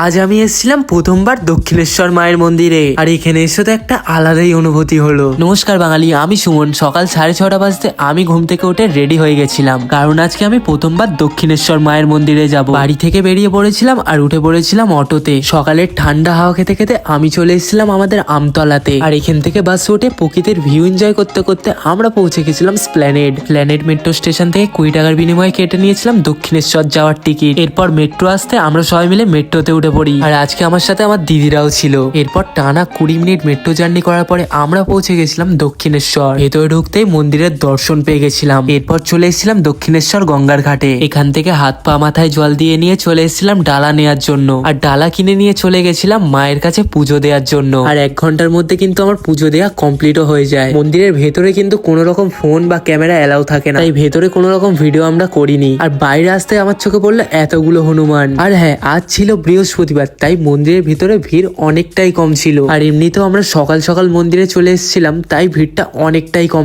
আজ আমি এসেছিলাম প্রথমবার দক্ষিণেশ্বর মায়ের মন্দিরে, আর এখানে এসে তো একটা আলাদাই অনুভূতি হলো। নমস্কার বাঙালি, আমি সুমন। সকাল 6:30 বাজতে আমি ঘুম থেকে উঠে রেডি হয়ে গেছিলাম, কারণ আজকে আমি প্রথমবার দক্ষিণেশ্বর মায়ের মন্দিরে যাব। বাড়ি থেকে বেরিয়ে পড়েছিলাম আর উঠে পড়েছিলাম অটোতে। সকালের ঠান্ডা হাওয়া খেতে খেতে আমি চলে এসেছিলাম আমাদের আমতলাতে, আর এখান থেকে বাসে উঠে প্রকৃতির ভিউ এনজয় করতে করতে আমরা পৌঁছে গেছিলাম প্ল্যানেড মেট্রো স্টেশন থেকে 20 টাকার বিনিময়ে কেটে নিয়েছিলাম দক্ষিণেশ্বর যাওয়ার টিকিট। এরপর মেট্রো আসতে আমরা সবাই মিলে মেট্রোতে উঠে পড়ি, আর আজকে আমার সাথে আমার দিদিরাও ছিল। এরপর টানা 20 মিনিট মেট্রো জার্নি করার পরে আমরা পৌঁছে গেছিলাম দক্ষিণেশ্বর। ভেতরে ঢুকতেই মন্দিরের দর্শন পেয়ে গেছিলাম। এরপর চলে এসেছিলাম দক্ষিণেশ্বর গঙ্গার ঘাটে। এখান থেকে হাত পা মাথায় জল দিয়ে নিয়ে চলে এসেছিলাম ডালা নেওয়ার জন্য, আর ডালা কিনে নিয়ে চলে গেছিলাম মায়ের কাছে পুজো দেওয়ার জন্য। আর 1 ঘন্টার মধ্যে কিন্তু আমার পুজো দেওয়া কমপ্লিটও হয়ে যায়। মন্দিরের ভেতরে কিন্তু কোনো রকম ফোন বা ক্যামেরা এলাও থাকে না, তাই ভেতরে কোনো রকম ভিডিও আমরা করিনি। আর বাইরে আসতে আমার চোখে পড়লো এতগুলো হনুমান। আর হ্যাঁ, আজ ছিল বৃহস্পতিবার, তাই মন্দিরের ভিতরে ভিড় অনেকটাই কম ছিল। আর এমনিতেও আমরা সকাল সকাল মন্দিরে চলে এসেছিলাম, তাই ভিড়টা অনেকটাই কম।